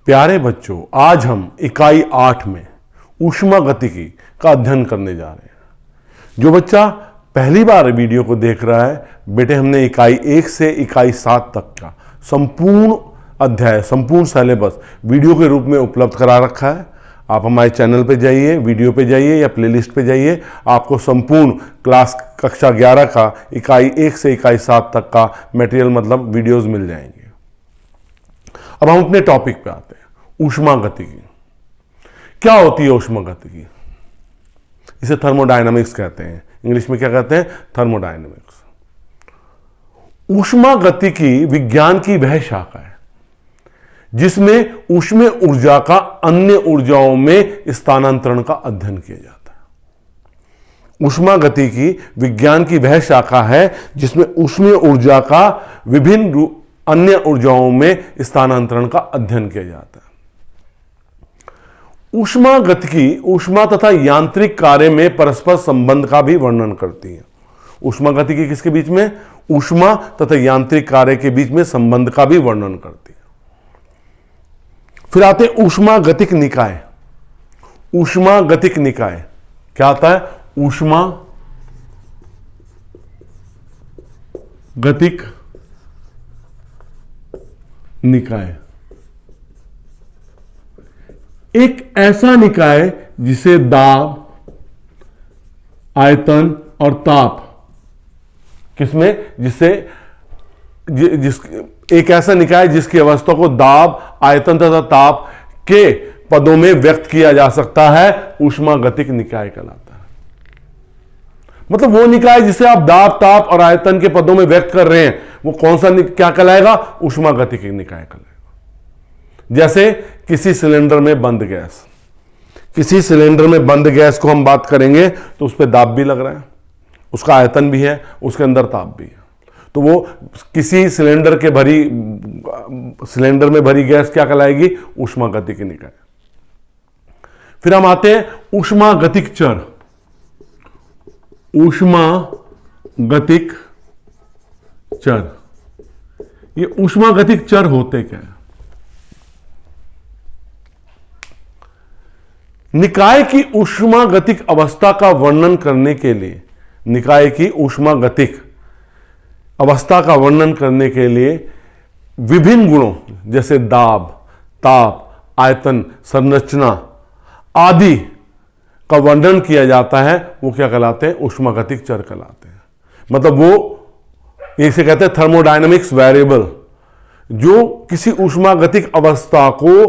प्यारे बच्चों, आज हम इकाई 8 में ऊष्मागतिकी का अध्ययन करने जा रहे हैं। जो बच्चा पहली बार वीडियो को देख रहा है, बेटे हमने इकाई 1 से इकाई 7 तक का संपूर्ण अध्याय, संपूर्ण सिलेबस वीडियो के रूप में उपलब्ध करा रखा है। आप हमारे चैनल पे जाइए, वीडियो पे जाइए या प्लेलिस्ट पे जाइए, आपको संपूर्ण क्लास कक्षा 11 का इकाई 1 से इकाई 7 तक का मटेरियल मतलब वीडियोस मिल जाएंगे। अब हम अपने टॉपिक पे आते हैं, ऊष्मागतिकी। क्या होती है ऊष्मागतिकी? इसे थर्मोडायनामिक्स कहते हैं, इंग्लिश में क्या कहते हैं? थर्मोडायनामिक्स। ऊष्मागतिकी विज्ञान की वह शाखा है जिसमें ऊष्मीय ऊर्जा का अन्य ऊर्जाओं में स्थानांतरण का अध्ययन किया जाता है। ऊष्मागतिकी विज्ञान की वह शाखा है जिसमें ऊष्मीय ऊर्जा का विभिन्न अन्य ऊर्जाओं में स्थानांतरण का अध्ययन किया जाता है। ऊष्मागतिकी ऊष्मा तथा यांत्रिक कार्य में परस्पर संबंध का भी वर्णन करती है। ऊष्मागतिकी किसके बीच में? ऊष्मा तथा यांत्रिक कार्य के बीच में संबंध का भी वर्णन करती है। फिर आते हैं ऊष्मागतिक निकाय। ऊष्मागतिक निकाय क्या आता है? ऊष्मागतिक निकाय एक ऐसा निकाय जिसे दाब, आयतन और ताप एक ऐसा निकाय जिसकी अवस्था को दाब, आयतन तथा ताप के पदों में व्यक्त किया जा सकता है, ऊष्मागतिक निकाय कहलाता है। मतलब वो निकाय जिसे आप दाब, ताप और आयतन के पदों में व्यक्त कर रहे हैं, वो कौन सा क्या कहलाएगा? ऊष्मागतिक निकाय कहलाएगा। जैसे किसी सिलेंडर में बंद गैस, किसी सिलेंडर में बंद गैस को हम बात करेंगे तो उस पर दाब भी लग रहा है, उसका आयतन भी है, उसके अंदर ताप भी है। तो वो किसी सिलेंडर में भरी गैस क्या कहलाएगी? ऊष्मागतिक निकाय। फिर हम आते हैं ऊष्मागतिक चर। ऊष्मागतिक चर, ये ऊष्मागतिक चर होते क्या है? निकाय की ऊष्मागतिक अवस्था का वर्णन करने के लिए, निकाय की ऊष्मागतिक अवस्था का वर्णन करने के लिए विभिन्न गुणों जैसे दाब, ताप, आयतन, संरचना आदि का वर्णन किया जाता है। वो क्या कहलाते हैं? ऊष्मागतिक चर कहलाते हैं। मतलब वो इसे कहते हैं थर्मोडायनामिक्स वेरिएबल, जो किसी ऊष्मागतिक अवस्था को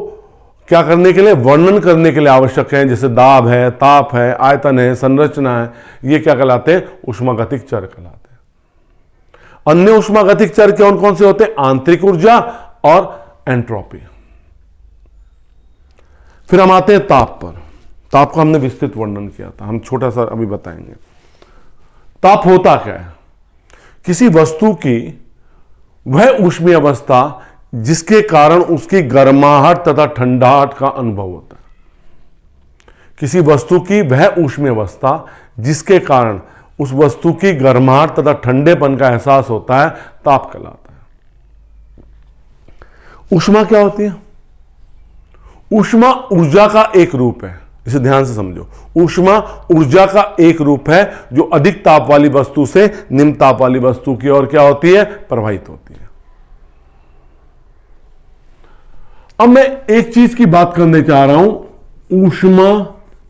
क्या करने के लिए, वर्णन करने के लिए आवश्यक है। जैसे दाब है, ताप है, आयतन है, संरचना है, ये क्या कहलाते हैं? ऊष्मागतिक चर कहलाते हैं। अन्य ऊष्मागतिक चर कौन कौन से होते हैं? आंतरिक ऊर्जा और एंट्रोपी। फिर हम आते हैं ताप पर। ताप का हमने विस्तृत वर्णन किया था, हम छोटा सा अभी बताएंगे। ताप होता क्या है? किसी वस्तु की वह ऊष्मीय अवस्था जिसके कारण उसकी गर्माहट तथा ठंडाहट का अनुभव होता है। किसी वस्तु की वह ऊष्मीय अवस्था जिसके कारण उस वस्तु की गर्माहट तथा ठंडेपन का एहसास होता है, ताप कहलाता है। ऊष्मा क्या होती है? ऊष्मा ऊर्जा का एक रूप है, इसे ध्यान से समझो। ऊष्मा ऊर्जा का एक रूप है जो अधिक ताप वाली वस्तु से निम्न ताप वाली वस्तु की ओर क्या होती है? प्रवाहित होती है। अब मैं एक चीज की बात करने चाह रहा हूं, ऊष्मागतिक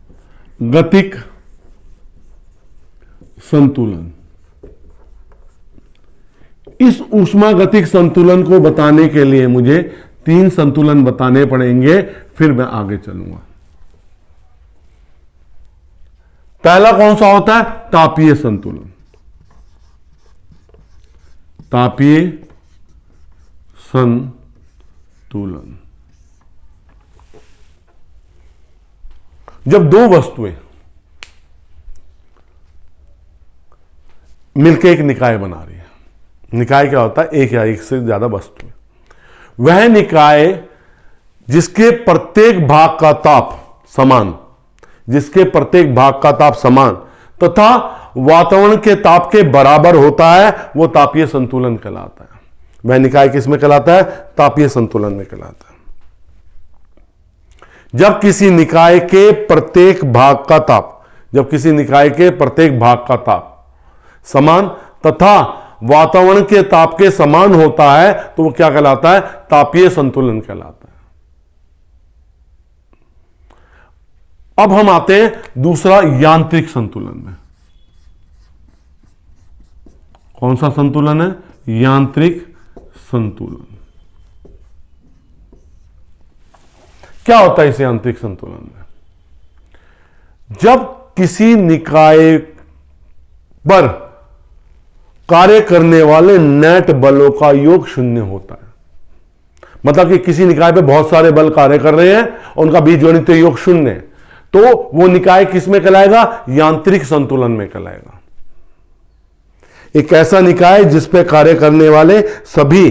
संतुलन। इस ऊष्मागतिक संतुलन को बताने के लिए मुझे 3 संतुलन बताने पड़ेंगे, फिर मैं आगे चलूंगा। पहला कौन सा होता है? तापीय संतुलन। तापीय संतुलन जब दो वस्तुएं मिलकर एक निकाय बना रही है। निकाय क्या होता है? एक या एक से ज्यादा वस्तुएं। वह निकाय जिसके प्रत्येक भाग का ताप समान, जिसके प्रत्येक भाग का ताप समान तथा वातावरण के ताप के बराबर होता है, वो तापीय संतुलन कहलाता है। वह निकाय किसमें कहलाता है? तापीय संतुलन में कहलाता है। जब किसी निकाय के प्रत्येक भाग का ताप समान तथा वातावरण के ताप के समान होता है तो वो क्या कहलाता है? तापीय संतुलन कहलाता है। अब हम आते हैं दूसरा यांत्रिक संतुलन में। कौन सा संतुलन है? यांत्रिक संतुलन। क्या होता है इस यांत्रिक संतुलन में? जब किसी निकाय पर कार्य करने वाले नेट बलों का योग शून्य होता है, मतलब कि किसी निकाय पे बहुत सारे बल कार्य कर रहे हैं और उनका बीजगणितीय योग शून्य है, तो वो निकाय किसमें कहलाएगा? यांत्रिक संतुलन में कहलाएगा। एक ऐसा निकाय जिस पे कार्य करने वाले सभी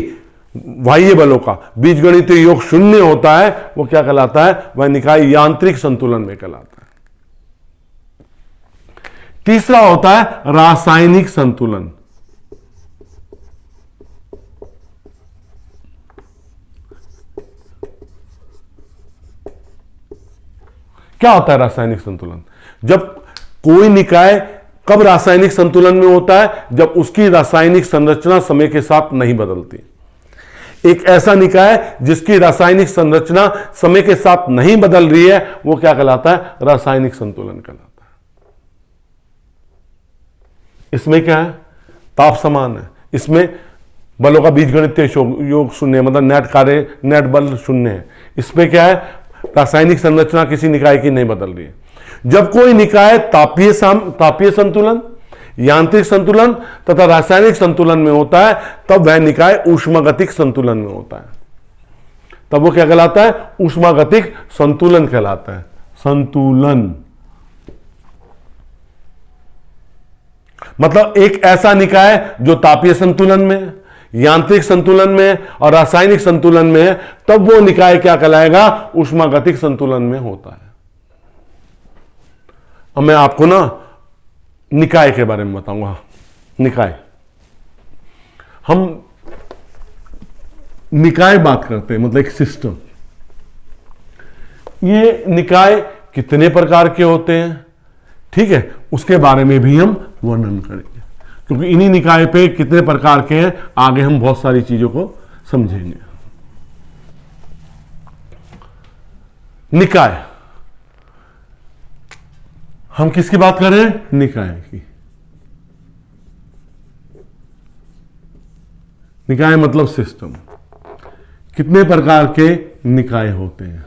बाह्य बलों का बीजगणितीय योग शून्य होता है, वो क्या कहलाता है? वह निकाय यांत्रिक संतुलन में कहलाता है। तीसरा होता है रासायनिक संतुलन। क्या होता है रासायनिक संतुलन? जब कोई निकाय कब रासायनिक संतुलन में होता है? जब उसकी रासायनिक संरचना समय के साथ नहीं बदलती। एक ऐसा निकाय जिसकी रासायनिक संरचना समय के साथ नहीं बदल रही है, वो क्या कहलाता है? रासायनिक संतुलन कहलाता है। इसमें क्या है? ताप समान है, इसमें बलों का बीजगणितीय योग शून्य, मतलब नेट बल शून्य है। इसमें क्या है? रासायनिक संरचना किसी निकाय की नहीं बदल रही है। जब कोई निकाय तापीय संतुलन, यांत्रिक संतुलन तथा रासायनिक संतुलन में होता है, तब वह निकाय ऊष्मागतिक संतुलन में होता है। तब वो क्या कहलाता है? ऊष्मागतिक संतुलन कहलाता है। संतुलन मतलब एक ऐसा निकाय जो तापीय संतुलन में, यांत्रिक संतुलन में और रासायनिक संतुलन में है, तब वो निकाय क्या कहलाएगा? ऊष्मागतिक संतुलन में होता है। अब मैं आपको ना निकाय के बारे में बताऊंगा। निकाय, हम निकाय बात करते हैं, मतलब एक सिस्टम। ये निकाय कितने प्रकार के होते हैं, ठीक है, उसके बारे में भी हम वर्णन करेंगे, क्योंकि इन्हीं निकाय पे कितने प्रकार के हैं, आगे हम बहुत सारी चीजों को समझेंगे। निकाय, हम किसकी बात कर रहे हैं? निकाय की। निकाय मतलब सिस्टम। कितने प्रकार के निकाय होते हैं?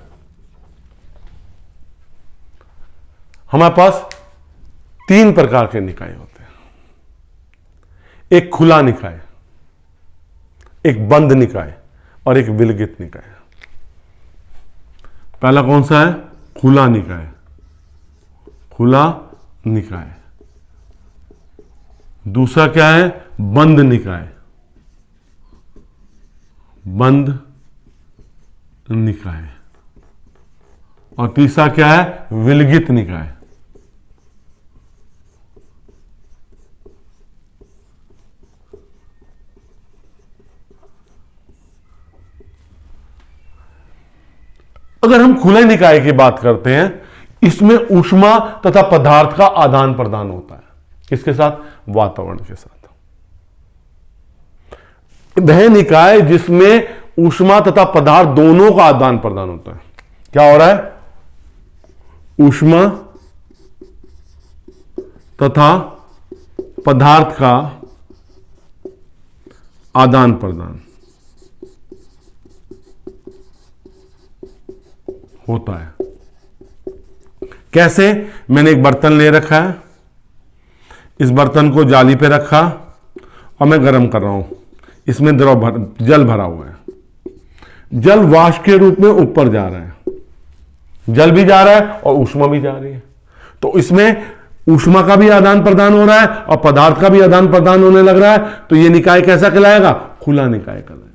हमारे पास 3 प्रकार के निकाय होते हैं। एक खुला निकाय, एक बंद निकाय और एक विलगित निकाय। पहला कौन सा है? खुला निकाय। खुला निकाय। दूसरा क्या है? बंद निकाय। बंद निकाय। और तीसरा क्या है? विलगित निकाय। अगर हम खुले निकाय की बात करते हैं, इसमें ऊष्मा तथा पदार्थ का आदान प्रदान होता है। किसके साथ? वातावरण के साथ। वह निकाय जिसमें ऊष्मा तथा पदार्थ दोनों का आदान प्रदान होता है। क्या हो रहा है? ऊष्मा तथा पदार्थ का आदान प्रदान होता है। कैसे? मैंने एक बर्तन ले रखा है, इस बर्तन को जाली पे रखा और मैं गर्म कर रहा हूं। इसमें जल भरा हुआ है। जल वाष्प के रूप में ऊपर जा रहा है, जल भी जा रहा है और ऊष्मा भी जा रही है। तो इसमें ऊष्मा का भी आदान प्रदान हो रहा है और पदार्थ का भी आदान प्रदान होने लग रहा है। तो यह निकाय कैसा कहलाएगा? खुला निकाय कहलाएगा।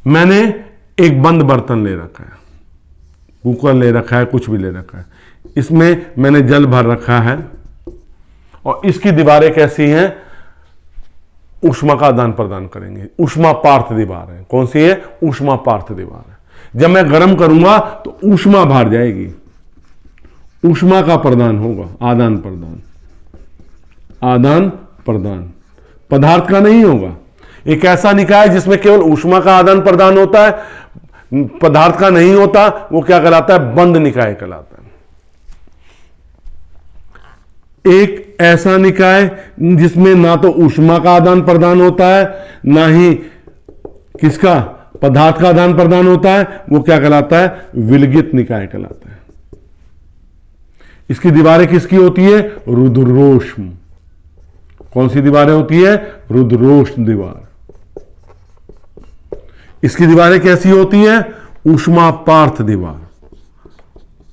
मैंने एक बंद बर्तन ले रखा है, कुकर ले रखा है, कुछ भी ले रखा है। इसमें मैंने जल भर रखा है और इसकी दीवारें कैसी हैं, ऊष्मा का आदान प्रदान करेंगे, ऊष्मा पार्थ दीवार है। कौन सी है, ऊष्मा पार्थ दीवार है। जब मैं गर्म करूंगा तो ऊष्मा बाहर जाएगी, ऊष्मा का प्रदान होगा, आदान प्रदान, आदान प्रदान, पदार्थ का नहीं होगा। एक ऐसा निकाय जिसमें केवल ऊष्मा का आदान प्रदान होता है, पदार्थ का नहीं होता, वो क्या कहलाता है, बंद निकाय कहलाता है। एक ऐसा निकाय जिसमें ना तो ऊष्मा का आदान प्रदान होता है, ना ही किसका, पदार्थ का आदान प्रदान होता है, वो क्या कहलाता है, विलगित निकाय कहलाता है। इसकी दीवारें किसकी होती है, रुद्रोष्म। कौन सी दीवारें होती है, रुद्रोष्म दीवार। इसकी दीवारें कैसी होती है, ऊष्मा पार्थ दीवार,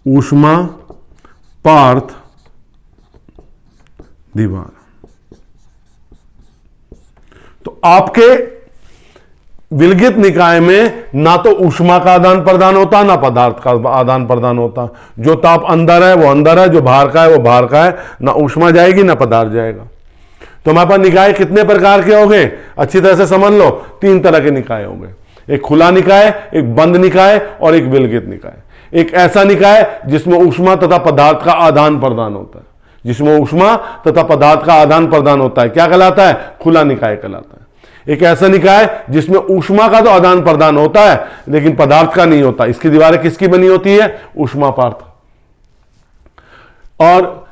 ऊष्मा पार्थ दीवार। तो आपके विलगित निकाय में ना तो ऊष्मा का आदान प्रदान होता, ना पदार्थ का आदान प्रदान होता। जो ताप अंदर है वो अंदर है, जो बाहर का है वो बाहर का है, ना ऊष्मा जाएगी ना पदार्थ जाएगा। तो हमारे पास निकाय कितने प्रकार के हो गए, अच्छी तरह से समझ लो, 3 तरह के निकाय हो गए। एक खुला निकाय, एक बंद निकाय और एक विलगित निकाय। एक ऐसा निकाय जिसमें ऊष्मा तथा पदार्थ का आदान प्रदान होता है, जिसमें ऊष्मा तथा पदार्थ का आदान प्रदान होता है, क्या कहलाता है, खुला निकाय कहलाता है। एक ऐसा निकाय जिसमें ऊष्मा का तो आदान प्रदान होता है लेकिन पदार्थ का नहीं होता, इसकी दीवारें किसकी बनी होती है, ऊष्मा पार्थ। और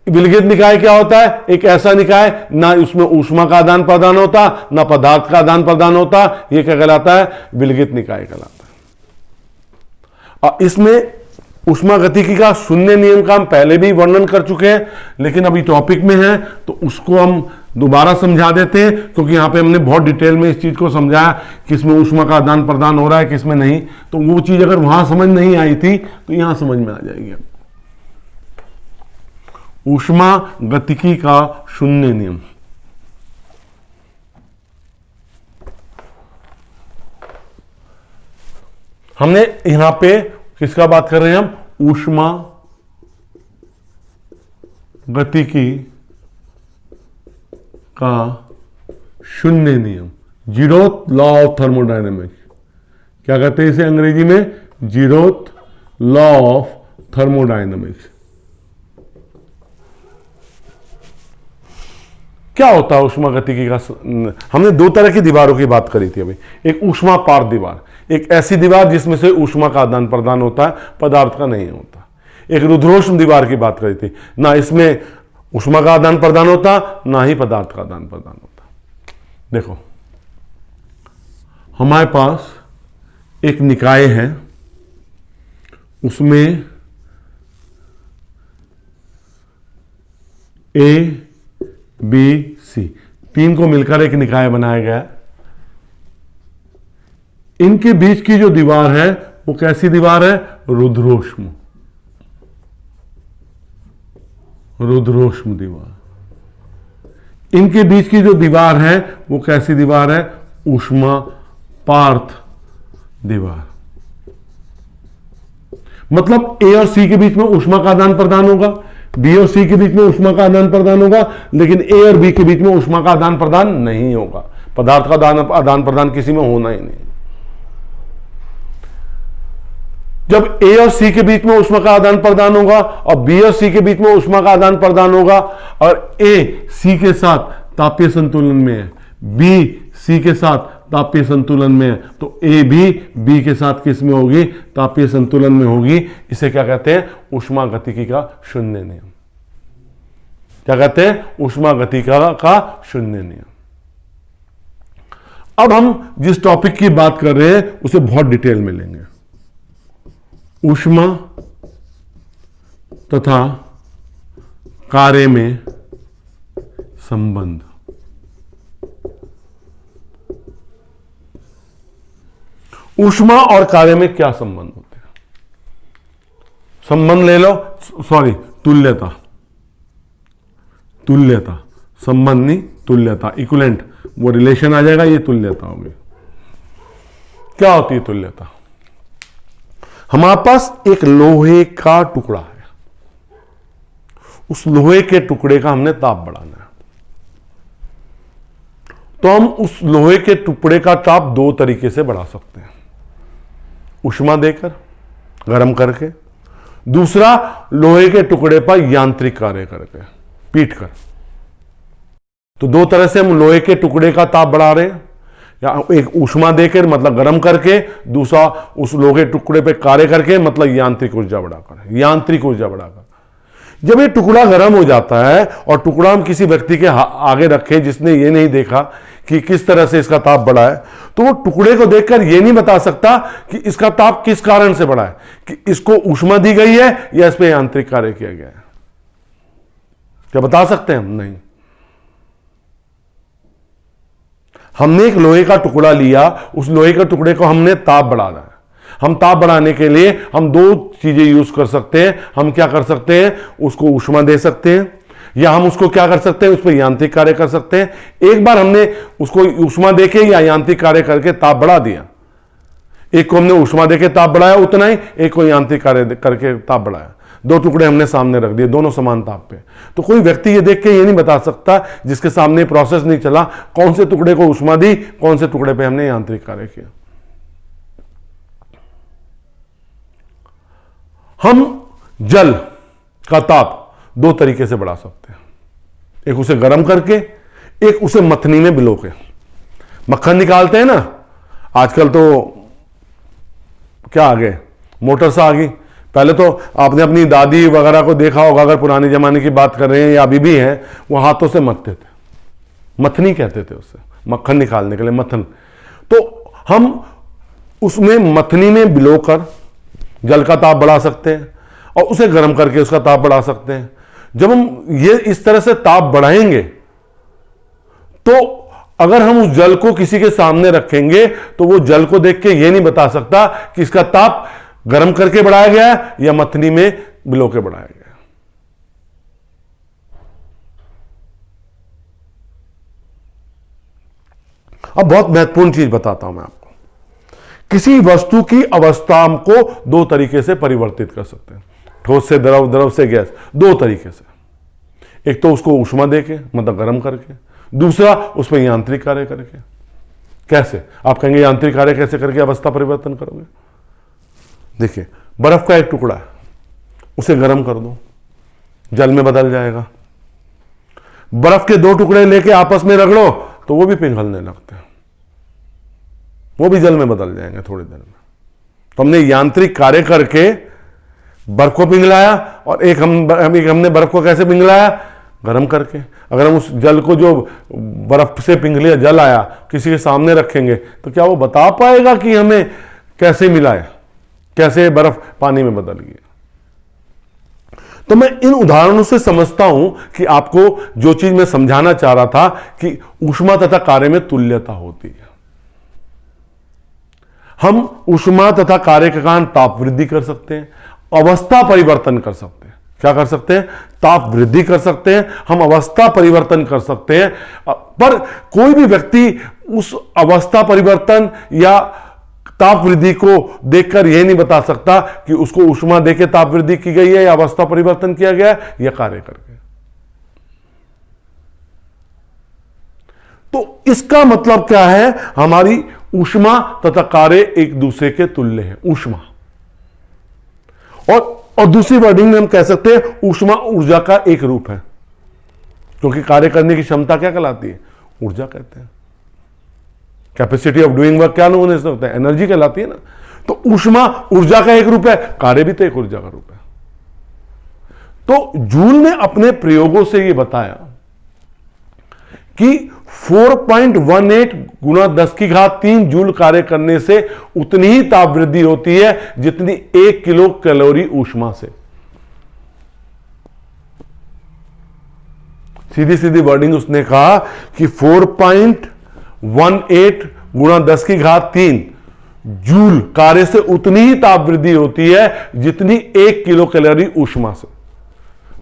विलगित निकाय क्या होता है, एक ऐसा निकाय ना उसमें ऊष्मा का आदान प्रदान होता ना पदार्थ का आदान प्रदान होता, यह क्या कहलाता है, विलगित निकाय कहलाता है। और इसमें ऊष्मा गतिकी का शून्य नियम का हम पहले भी वर्णन कर चुके हैं, लेकिन अभी टॉपिक में है तो उसको हम दोबारा समझा देते हैं, क्योंकि यहां पे हमने बहुत डिटेल में इस चीज को समझाया, किसमें ऊष्मा का आदान प्रदान हो रहा है, किसमें नहीं। तो वो चीज अगर वहां समझ नहीं आई थी तो यहां समझ में आ जाएगी। ऊष्मा गतिकी का शून्य नियम, हमने यहां पे किसका बात कर रहे हैं हम, ऊष्मा गतिकी का शून्य नियम, जीरोथ लॉ ऑफ थर्मोडायनेमिक्स। क्या कहते हैं इसे अंग्रेजी में, जीरोथ लॉ ऑफ थर्मोडायनेमिक्स। क्या होता है ऊष्मा गतिकी का, हमने 2 तरह की दीवारों की बात करी थी अभी। एक ऊष्मा पार्थ दीवार, एक ऐसी दीवार जिसमें से ऊष्मा का आदान प्रदान होता है, पदार्थ का नहीं होता। एक रुद्रोष्म दीवार की बात करी थी, ना इसमें ऊष्मा का आदान प्रदान होता ना ही पदार्थ का आदान प्रदान होता। देखो हमारे पास एक निकाय है, उसमें ए बी सी 3 को मिलकर एक निकाय बनाया गया। इनके बीच की जो दीवार है वो कैसी दीवार है, रुद्रोष्म, रुद्रोष्म दीवार। इनके बीच की जो दीवार है वो कैसी दीवार है, ऊष्मा पार्थ दीवार। मतलब ए और सी के बीच में ऊष्मा का आदान प्रदान होगा, बी और सी के बीच में ऊष्मा का आदान प्रदान होगा, लेकिन ए और बी के बीच में ऊष्मा का आदान प्रदान नहीं होगा। पदार्थ का आदान प्रदान किसी में होना ही नहीं। जब ए और सी के बीच में ऊष्मा का आदान प्रदान होगा और बी और सी के बीच में ऊष्मा का आदान प्रदान होगा और ए सी के साथ तापीय संतुलन में है, बी सी के साथ तापीय संतुलन में है, तो ए भी बी के साथ किस में होगी, तापीय संतुलन में होगी। इसे क्या कहते हैं, ऊष्मा गतिकी का शून्य नियम। क्या कहते हैं, ऊष्मा गतिकी का शून्य नियम। अब हम जिस टॉपिक की बात कर रहे हैं उसे बहुत डिटेल में लेंगे। ऊष्मा तथा कार्य में संबंध। ऊष्मा और कार्य में क्या संबंध होते हैं, संबंध ले लो, सॉरी तुल्यता, तुल्यता, संबंध नहीं तुल्यता, इक्विवेलेंट, वो रिलेशन आ जाएगा, ये तुल्यता होगी। क्या होती है तुल्यता, हमारे पास एक लोहे का टुकड़ा है, उस लोहे के टुकड़े का हमने ताप बढ़ाना है। तो हम उस लोहे के टुकड़े का ताप दो तरीके से बढ़ा सकते हैं, ऊष्मा देकर, गर्म करके, दूसरा लोहे के टुकड़े पर यांत्रिक कार्य करके, पीट कर। तो दो तरह से हम लोहे के टुकड़े का ताप बढ़ा रहे हैं, या एक ऊष्मा देकर मतलब गर्म करके, दूसरा उस लोहे के टुकड़े पे कार्य करके मतलब यांत्रिक ऊर्जा बढ़ाकर, यांत्रिक ऊर्जा बढ़ाकर। जब ये टुकड़ा गर्म हो जाता है और टुकड़ा हम किसी व्यक्ति के आगे रखें जिसने ये नहीं देखा कि किस तरह से इसका ताप बढ़ा है, तो वो टुकड़े को देखकर ये नहीं बता सकता कि इसका ताप किस कारण से बढ़ा है, कि इसको ऊष्मा दी गई है या इस पर यांत्रिक कार्य किया गया है। क्या बता सकते हैं हम? नहीं। हमने एक लोहे का टुकड़ा लिया, उस लोहे के टुकड़े को हमने ताप बढ़ाना है। हम ताप बढ़ाने के लिए हम दो चीजें यूज कर सकते हैं। हम क्या कर सकते हैं, उसको ऊष्मा दे सकते हैं, या हम उसको क्या कर सकते हैं, उस पर यांत्रिक कार्य कर सकते हैं। एक बार हमने उसको ऊष्मा देके या यांत्रिक कार्य करके ताप बढ़ा दिया, एक को हमने ऊष्मा देके ताप बढ़ाया उतना ही, एक को यांत्रिक कार्य करके ताप बढ़ाया। दो टुकड़े हमने सामने रख दिए, दोनों समान ताप पे। तो कोई व्यक्ति ये देख के ये नहीं बता सकता, जिसके सामने प्रोसेस नहीं चला, कौन से टुकड़े को ऊष्मा दी, कौन से टुकड़े पे हमने यांत्रिक कार्य किया। हम जल का ताप दो तरीके से बढ़ा सकते हैं, एक उसे गर्म करके, एक उसे मथनी में भिगो के। मक्खन निकालते हैं ना आजकल, तो क्या आ गए, मोटर से आ गई। पहले तो आपने अपनी दादी वगैरह को देखा होगा, अगर पुराने जमाने की बात कर रहे हैं या अभी भी हैं, वो हाथों से मथते थे, मथनी कहते थे उससे, मक्खन निकालने के लिए मथन। तो हम उसमें मथनी में भिगोकर जल का ताप बढ़ा सकते हैं और उसे गर्म करके उसका ताप बढ़ा सकते हैं। जब हम ये इस तरह से ताप बढ़ाएंगे, तो अगर हम उस जल को किसी के सामने रखेंगे तो वो जल को देख के ये नहीं बता सकता कि इसका ताप गर्म करके बढ़ाया गया है या मथनी में भिगो के बढ़ाया गया। अब बहुत महत्वपूर्ण चीज बताता हूं मैं आपको। किसी वस्तु की अवस्था को दो तरीके से परिवर्तित कर सकते हैं, ठोस से द्रव, द्रव से गैस, दो तरीके से। एक तो उसको ऊष्मा देके मतलब गर्म करके, दूसरा उसमें यांत्रिक कार्य करके। कैसे? आप कहेंगे यांत्रिक कार्य कैसे करके अवस्था परिवर्तन करोगे? देखिए, बर्फ का एक टुकड़ा है, उसे गर्म कर दो, जल में बदल जाएगा। बर्फ के दो टुकड़े लेके आपस में रगड़ो तो वो भी पिघलने लगते हैं, वो भी जल में बदल जाएंगे थोड़ी देर में। तो हमने यांत्रिक कार्य करके बर्फ को पिघलाया, और एक हमने बर्फ को कैसे पिघलाया? गर्म करके। अगर हम उस जल को, जो बर्फ से पिघलिया जल आया, किसी के सामने रखेंगे तो क्या वो बता पाएगा कि हमें कैसे मिला है, कैसे बर्फ पानी में बदल गई? तो मैं इन उदाहरणों से समझता हूं कि आपको जो चीज मैं समझाना चाह रहा था कि ऊष्मा तथा कार्य में तुल्यता होती है। हम ऊष्मा तथा कार्य के कारण ताप वृद्धि कर सकते हैं, अवस्था परिवर्तन कर सकते हैं। क्या कर सकते हैं? ताप वृद्धि कर सकते हैं, हम अवस्था परिवर्तन कर सकते हैं। पर कोई भी व्यक्ति उस अवस्था परिवर्तन या ताप वृद्धि को देखकर यह नहीं बता सकता कि उसको ऊष्मा देके ताप वृद्धि की गई है या अवस्था परिवर्तन किया गया है या कार्य करके। तो इसका मतलब क्या है? हमारी ऊष्मा तथा कार्य एक दूसरे के तुल्य है। ऊष्मा और दूसरी वर्डिंग में हम कह सकते हैं ऊष्मा ऊर्जा का एक रूप है, क्योंकि कार्य करने की क्षमता क्या कहलाती है? ऊर्जा कहते हैं। कैपेसिटी ऑफ डूइंग वर्क क्या होने से होता है? एनर्जी कहलाती है ना। तो ऊष्मा ऊर्जा का एक रूप है, कार्य भी तो एक ऊर्जा का रूप है। तो जूल ने अपने प्रयोगों से यह बताया कि 4.18 गुना 10 की घात 3 जूल कार्य करने से उतनी ही ताप वृद्धि होती है जितनी 1 किलो कैलोरी ऊष्मा से। सीधी सीधी वर्डिंग उसने कहा कि 4.18 गुना 10 की घात 3 जूल कार्य से उतनी ही ताप वृद्धि होती है जितनी 1 किलो कैलोरी ऊष्मा से।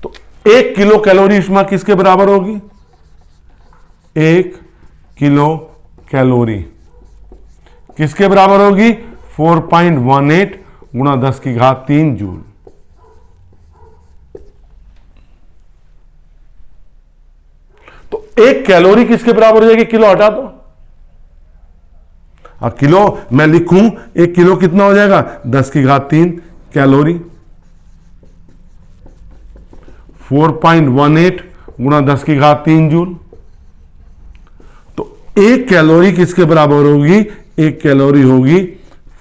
तो 1 किलो कैलोरी ऊष्मा किसके बराबर होगी? 1 किलो कैलोरी किसके बराबर होगी? 4.18 गुना 10 की घात 3 जूल। कैलोरी किसके बराबर हो जाएगी? किलो हटा दो, किलो मैं लिखूं, 1 किलो कितना हो जाएगा? 10⁻³ कैलोरी। 4.18 गुणा 10⁻³ जूल। तो 1 कैलोरी किसके बराबर होगी? 1 कैलोरी होगी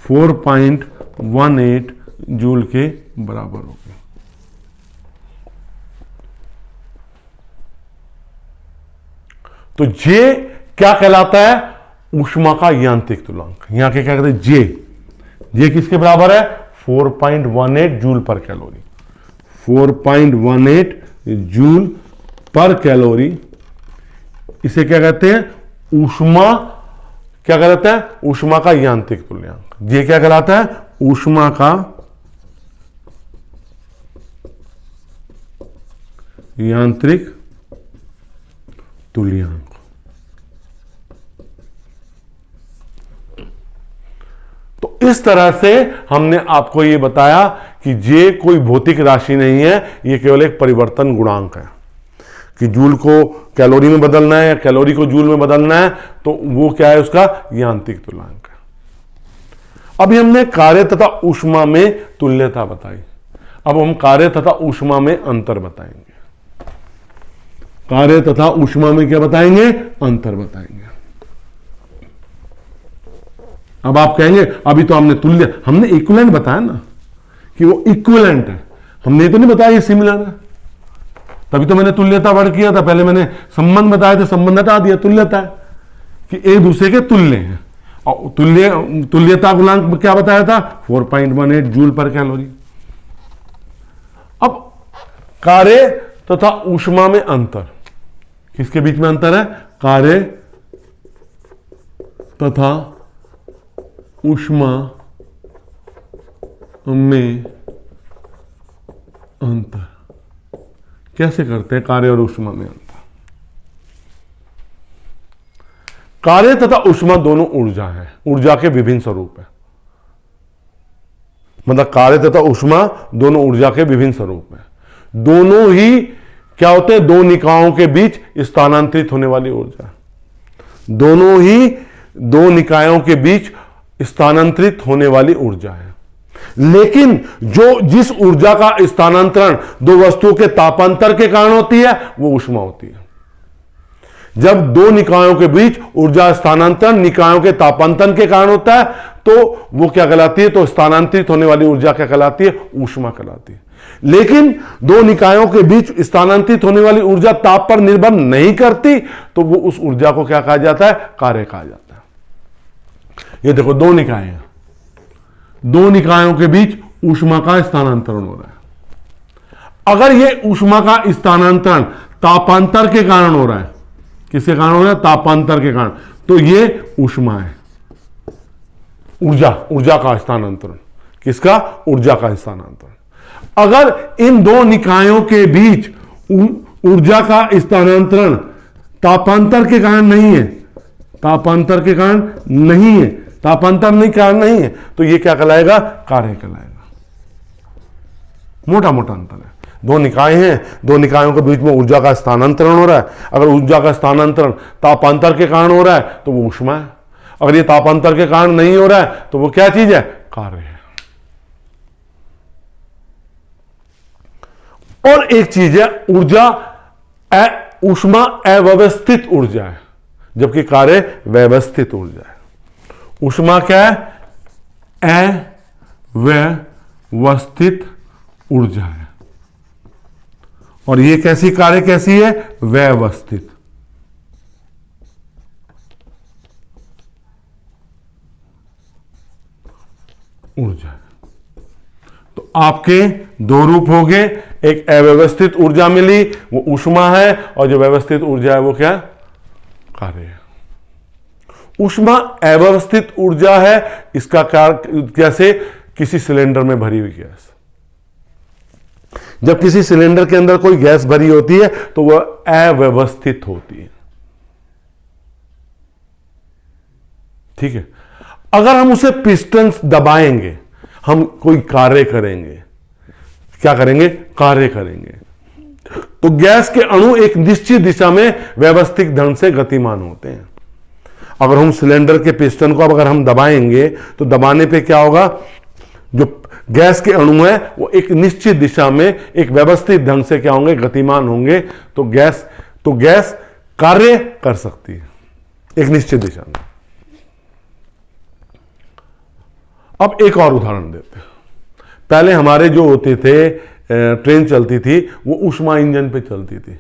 4.18 जूल के बराबर होगी। तो जे क्या कहलाता है? ऊष्मा का यांत्रिक तुल्यांक। यहां के क्या कहते हैं? जे किसके बराबर है? 4.18 जूल पर कैलोरी। 4.18 जूल पर कैलोरी, इसे क्या कहते हैं? ऊष्मा। क्या कहलाता है? ऊष्मा का यांत्रिक तुल्यांक। जे क्या कहलाता है? ऊष्मा का यांत्रिक तुल्यांक। तो इस तरह से हमने आपको यह बताया कि जे कोई भौतिक राशि नहीं है, यह केवल एक परिवर्तन गुणांक है। कि जूल को कैलोरी में बदलना है या कैलोरी को जूल में बदलना है, तो वो क्या है? उसका यांत्रिक तुल्यांक है। अभी हमने कार्य तथा ऊष्मा में तुल्यता बताई। अब हम कार्य तथा ऊष्मा में अंतर बताएंगे। कार्य तथा ऊष्मा में क्या बताएंगे? अंतर बताएंगे। अब आप कहेंगे अभी तो हमने इक्विवेलेंट बताया ना कि वो इक्विवेलेंट है, हमने तो नहीं बताया ये सिमिलर है। तभी तो मैंने तुल्यता वर्ग किया था। पहले मैंने संबंध बताया था, संबंध हटा दिया, तुल्यता है कि एक दूसरे के तुल्य हैं। और तुल्यता गुणांक क्या बताया था? 4.18 जूल पर कैलोरी। अब कार्य तथा ऊष्मा में अंतर, किसके बीच में अंतर है? कार्य तथा ऊष्मा में अंतर कैसे करते हैं? कार्य और ऊष्मा में अंतर। कार्य तथा ऊष्मा दोनों ऊर्जा है, ऊर्जा के विभिन्न स्वरूप है। मतलब कार्य तथा ऊष्मा दोनों ऊर्जा के विभिन्न स्वरूप है। दोनों ही क्या होते हैं? दो निकायों के बीच स्थानांतरित होने वाली ऊर्जा। दोनों ही दो निकायों के बीच स्थानांतरित होने वाली ऊर्जा है। लेकिन जिस ऊर्जा का स्थानांतरण दो वस्तुओं के तापांतर के कारण होती है, वो ऊष्मा होती है। जब दो निकायों के बीच ऊर्जा स्थानांतरण निकायों के तापांतरण के कारण होता है, तो वो क्या कहलाती है? तो स्थानांतरित होने वाली ऊर्जा क्या कहलाती है? ऊष्मा कहलाती है। लेकिन दो निकायों के बीच स्थानांतरित होने वाली ऊर्जा ताप पर निर्भर नहीं करती, तो वो उस ऊर्जा को क्या कहा जाता है? कार्य कहा जाता है। ये देखो, दो निकाय हैं, दो निकायों के बीच ऊष्मा का स्थानांतरण हो रहा है। अगर ये ऊष्मा का स्थानांतरण तापांतर के कारण हो रहा है, किसके कारण हो रहा है? तापांतर के कारण, तो ये ऊष्मा है। ऊर्जा का स्थानांतरण। किसका? ऊर्जा का स्थानांतरण। अगर इन दो निकायों के बीच ऊर्जा का स्थानांतरण तापांतर के कारण नहीं है, तापांतर के कारण नहीं है, तापांतर नहीं कारण नहीं है, तो ये क्या कहलाएगा? कार्य कहलाएगा। मोटा मोटा अंतर है। दो निकाय हैं, दो निकायों के बीच में ऊर्जा का स्थानांतरण हो रहा है। अगर ऊर्जा का स्थानांतरण तापांतर के कारण हो रहा है, तो वो ऊष्मा है। अगर ये तापांतर के कारण नहीं हो रहा है, तो वो क्या चीज है? कार्य है। और एक चीज है, ऊष्मा अव्यवस्थित ऊर्जा है, जबकि कार्य व्यवस्थित ऊर्जा है। ऊष्मा क्या है? अव्यवस्थित ऊर्जा है। और ये कैसी कार्य कैसी है? व्यवस्थित। ऊर्जा है। तो आपके दो रूप हो गए, एक अव्यवस्थित ऊर्जा मिली, वो ऊष्मा है, और जो व्यवस्थित ऊर्जा है वो क्या? कार्य है। ऊष्मा अव्यवस्थित ऊर्जा है। इसका कार्य कैसे? किसी सिलेंडर में भरी हुई गैस। जब किसी सिलेंडर के अंदर कोई गैस भरी होती है, तो वह अव्यवस्थित होती है। ठीक है। अगर हम उसे पिस्टन दबाएंगे, हम कोई कार्य करेंगे। क्या करेंगे? कार्य करेंगे। तो गैस के अणु एक निश्चित दिशा में व्यवस्थित ढंग से गतिमान होते हैं। अगर हम सिलेंडर के पिस्टन को अगर हम दबाएंगे तो दबाने पे क्या होगा, जो गैस के अणु है वो एक निश्चित दिशा में एक व्यवस्थित ढंग से क्या होंगे, गतिमान होंगे। तो गैस कार्य कर सकती है एक निश्चित दिशा में। अब एक और उदाहरण देते हैं। पहले हमारे जो होते थे ट्रेन चलती थी वो ऊष्मा इंजन पे चलती थी।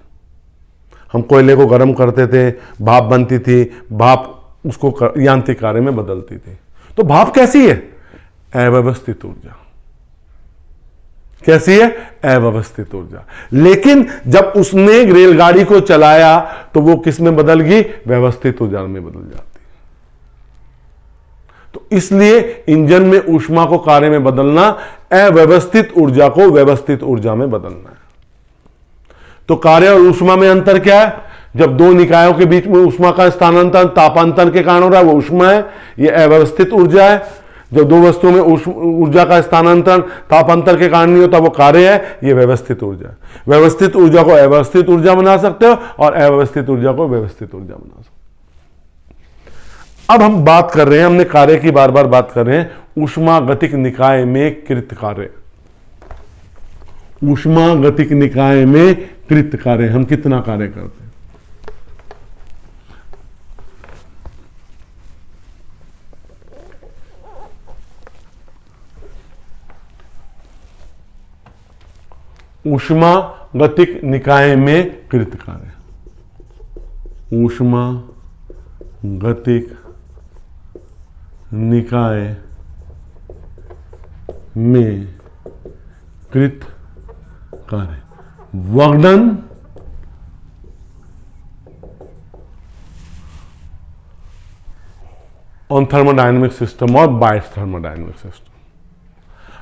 हम कोयले को गर्म करते थे, भाप बनती थी, भाप उसको यांत्रिक कार्य में बदलती थी। तो भाप कैसी है? अव्यवस्थित ऊर्जा। कैसी है? अव्यवस्थित ऊर्जा। लेकिन जब उसने रेलगाड़ी को चलाया तो वो किस में बदल गई? व्यवस्थित ऊर्जा में बदल जाती। तो इसलिए इंजन में ऊष्मा को कार्य में बदलना, अव्यवस्थित ऊर्जा को व्यवस्थित ऊर्जा में बदलना है। तो कार्य और ऊष्मा में अंतर क्या है? जब दो निकायों के बीच में ऊष्मा का स्थानांतरण तापांतर के कारण हो रहा है वो ऊष्मा है, यह अव्यवस्थित ऊर्जा है। जब दो वस्तुओं में ऊर्जा का स्थानांतरण तापांतर के कारण नहीं होता वो कार्य है, यह व्यवस्थित ऊर्जा है। व्यवस्थित ऊर्जा को अव्यवस्थित ऊर्जा बना सकते हो और अव्यवस्थित ऊर्जा को व्यवस्थित ऊर्जा बना सकते हो। अब हम बात कर रहे हैं, हमने कार्य की बार बार बात कर रहे हैं, ऊष्मागतिक निकाय में कृत कार्य। ऊष्मागतिक निकाय में कृत कार्य हम कितना कार्य करते हैं? ऊष्मागतिक निकाय में कृत कार्य। ऊष्मागतिक निकाय में कृत कार्य, work done on thermodynamic system और बाय थर्मोडायनेमिक सिस्टम।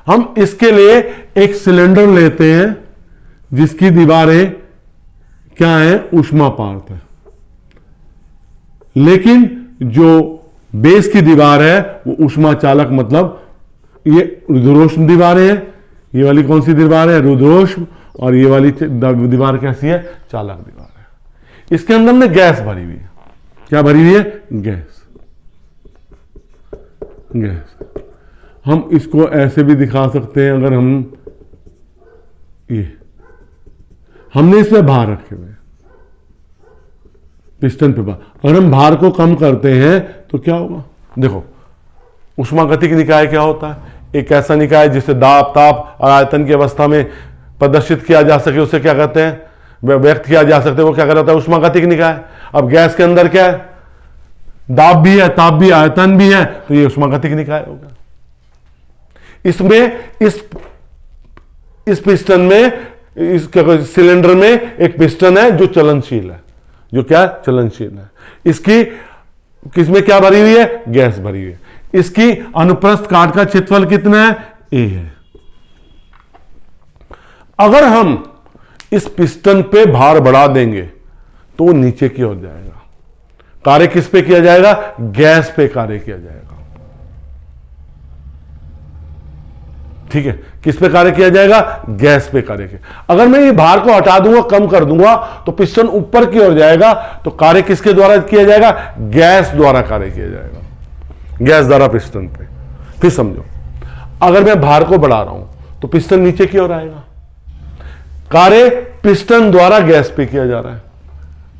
हम इसके लिए एक सिलेंडर लेते हैं जिसकी दीवारें क्या है? ऊष्मा पारक है। लेकिन जो बेस की दीवार है वो ऊष्मा चालक, मतलब ये रुद्रोष्म दीवारें हैं। ये वाली कौन सी दीवार है? रुद्रोष्म। और ये वाली दीवार कैसी है? चालक दीवार है। इसके अंदर में गैस भरी हुई है। क्या भरी हुई है? गैस। हम इसको ऐसे भी दिखा सकते हैं, अगर हमने इसमें भार रखे हुए पिस्टन पे भार, अगर हम भार को कम करते हैं तो क्या होगा? देखो, ऊष्मागतिक निकाय क्या होता है? एक ऐसा निकाय जिसे दाब, ताप और आयतन की अवस्था में प्रदर्शित किया जा सके, उसे क्या कहते हैं? व्यक्त किया जा सकते हैं, वो क्या कहलाता है? ऊष्मागतिक निकाय। अब गैस के अंदर क्या है? दाब भी है, ताप भी, आयतन भी है, तो ये ऊष्मागतिक निकाय होगा। इसमें इस पिस्टन में, इस सिलेंडर में एक पिस्टन है जो चलनशील है। जो क्या? चलनशील है। इसकी किसमें क्या भरी हुई है? गैस भरी हुई है। इसकी अनुप्रस्थ काट का क्षेत्रफल कितना है? ए है। अगर हम इस पिस्टन पे भार बढ़ा देंगे तो वो नीचे की ओर जाएगा। कार्य किस पे किया जाएगा? गैस पे कार्य किया जाएगा। ठीक है, किस पे कार्य किया जाएगा? गैस पे कार्य किया। अगर मैं ये भार को हटा दूंगा, कम कर दूंगा, तो पिस्टन ऊपर की ओर जाएगा। तो कार्य किसके द्वारा किया जाएगा? गैस द्वारा कार्य किया जाएगा, गैस द्वारा पिस्टन पे। फिर समझो, अगर मैं भार को बढ़ा रहा हूं तो पिस्टन नीचे की ओर आएगा। कार्य पिस्टन द्वारा गैस पे किया जा रहा है,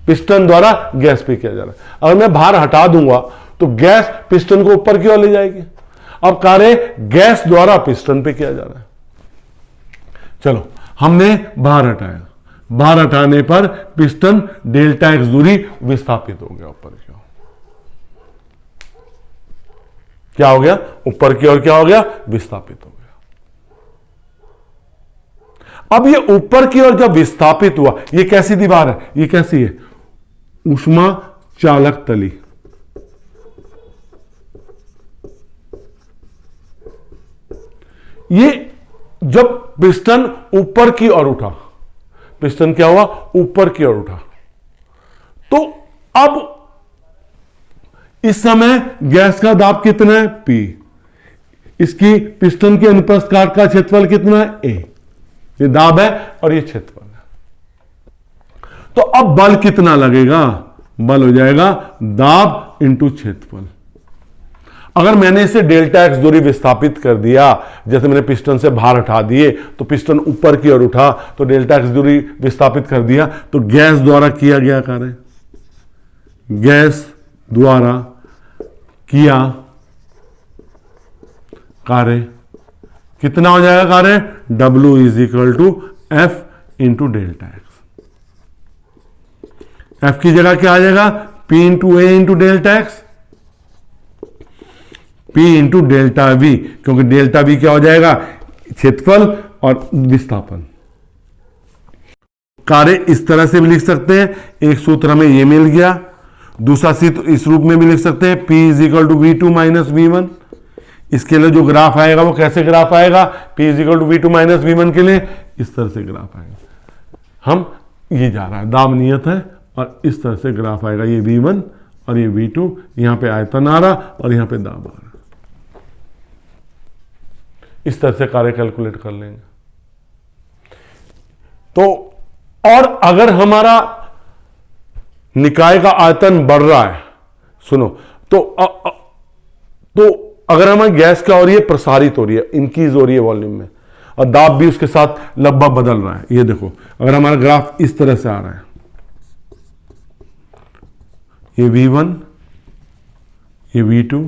पिस्टन द्वारा गैस पे किया जा रहा है। अगर मैं भार हटा दूंगा तो गैस पिस्टन को ऊपर की ओर ले जाएगी। अब कार्य गैस द्वारा पिस्टन पे किया जा रहा है। चलो, हमने भार हटाया। भार हटाने पर पिस्टन डेल्टा एक्स दूरी विस्थापित हो गया ऊपर की ओर। क्या हो गया? ऊपर की ओर क्या हो गया? विस्थापित हो गया। अब ये ऊपर की ओर जब विस्थापित हुआ, ये कैसी दीवार है? ये कैसी है? ऊष्मा चालक तली। ये जब पिस्टन ऊपर की ओर उठा, पिस्टन क्या हुआ? ऊपर की ओर उठा। तो अब इस समय गैस का दाब कितना है? P। इसकी पिस्टन के अनुप्रस्थ काट का क्षेत्रफल कितना है? A। ये दाब है और ये क्षेत्रफल है। तो अब बल कितना लगेगा? बल हो जाएगा दाब इंटू क्षेत्रफल। अगर मैंने इसे डेल्टा एक्स दूरी विस्थापित कर दिया, जैसे मैंने पिस्टन से भार हटा दिए तो पिस्टन ऊपर की ओर उठा, तो डेल्टा एक्स दूरी विस्थापित कर दिया, तो गैस द्वारा किया गया कार्य, गैस द्वारा किया कार्य कितना हो जाएगा? कार्य W is equal to F into delta X. F की जगह क्या आ जाएगा? P into A into delta X, P into delta V, क्योंकि डेल्टा वी क्या हो जाएगा? क्षेत्रफल और विस्थापन। कार्य इस तरह से भी लिख सकते हैं, एक सूत्र हमें ये मिल गया, दूसरा सूत्र इस रूप में भी लिख सकते हैं, P is equal to V2 minus V1। इसके लिए जो ग्राफ आएगा वो कैसे ग्राफ आएगा? P is equal to V2 minus V1 के लिए इस तरह से ग्राफ आएगा। हम ये जा रहा है, दाब नियत है और इस तरह से ग्राफ आएगा, ये V1 और ये V2, यहां पे आयतन आ रहा और यहां पे दाब आ रहा। इस तरह से कार्य कैलकुलेट कर लेंगे। तो और अगर हमारा निकाय का आयतन बढ़ रहा है, सुनो, तो अगर हमारी गैस क्या हो रही है? प्रसारित हो रही है, इंक्रीज हो रही है वॉल्यूम में, और दाब भी उसके साथ लगभग बदल रहा है। ये देखो, अगर हमारा ग्राफ इस तरह से आ रहा है, ये V1, ये V2,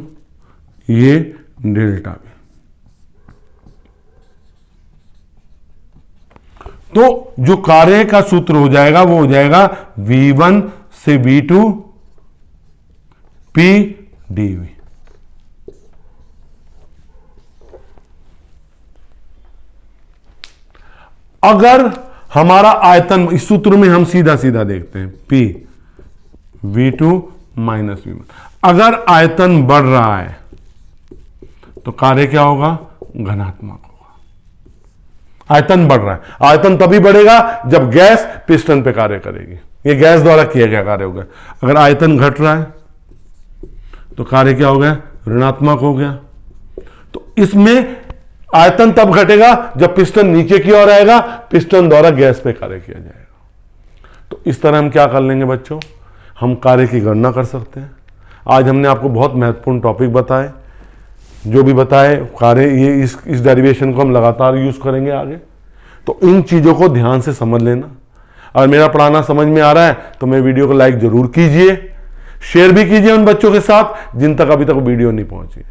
ये डेल्टा V, तो जो कार्य का सूत्र हो जाएगा वो हो जाएगा V1 से V2 P dV। अगर हमारा आयतन, इस सूत्र में हम सीधा सीधा देखते हैं, P V2 माइनस V1, अगर आयतन बढ़ रहा है तो कार्य क्या होगा? घनात्मक होगा। आयतन बढ़ रहा है, आयतन तभी बढ़ेगा जब गैस पिस्टन पे कार्य करेगी, ये गैस द्वारा किया गया कार्य होगा। अगर आयतन घट रहा है तो कार्य क्या हो गया? ऋणात्मक हो गया। तो इसमें आयतन तब घटेगा जब पिस्टन नीचे की ओर आएगा, पिस्टन द्वारा गैस पे कार्य किया जाएगा। तो इस तरह हम क्या कर लेंगे बच्चों? हम कार्य की गणना कर सकते हैं। आज हमने आपको बहुत महत्वपूर्ण टॉपिक बताए, जो भी बताए कार्य, ये इस डेरिवेशन को हम लगातार यूज करेंगे आगे। तो इन चीजों को ध्यान से समझ लेना। और मेरा पढ़ाना समझ में आ रहा है तो मेरे वीडियो को लाइक जरूर कीजिए, शेयर भी कीजिए उन बच्चों के साथ जिन तक अभी तक वीडियो नहीं पहुंची।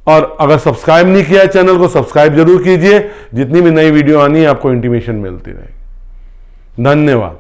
और अगर सब्सक्राइब नहीं किया है चैनल को, सब्सक्राइब जरूर कीजिए। जितनी भी नई वीडियो आनी है आपको इंटीमेशन मिलती रहेगी। धन्यवाद।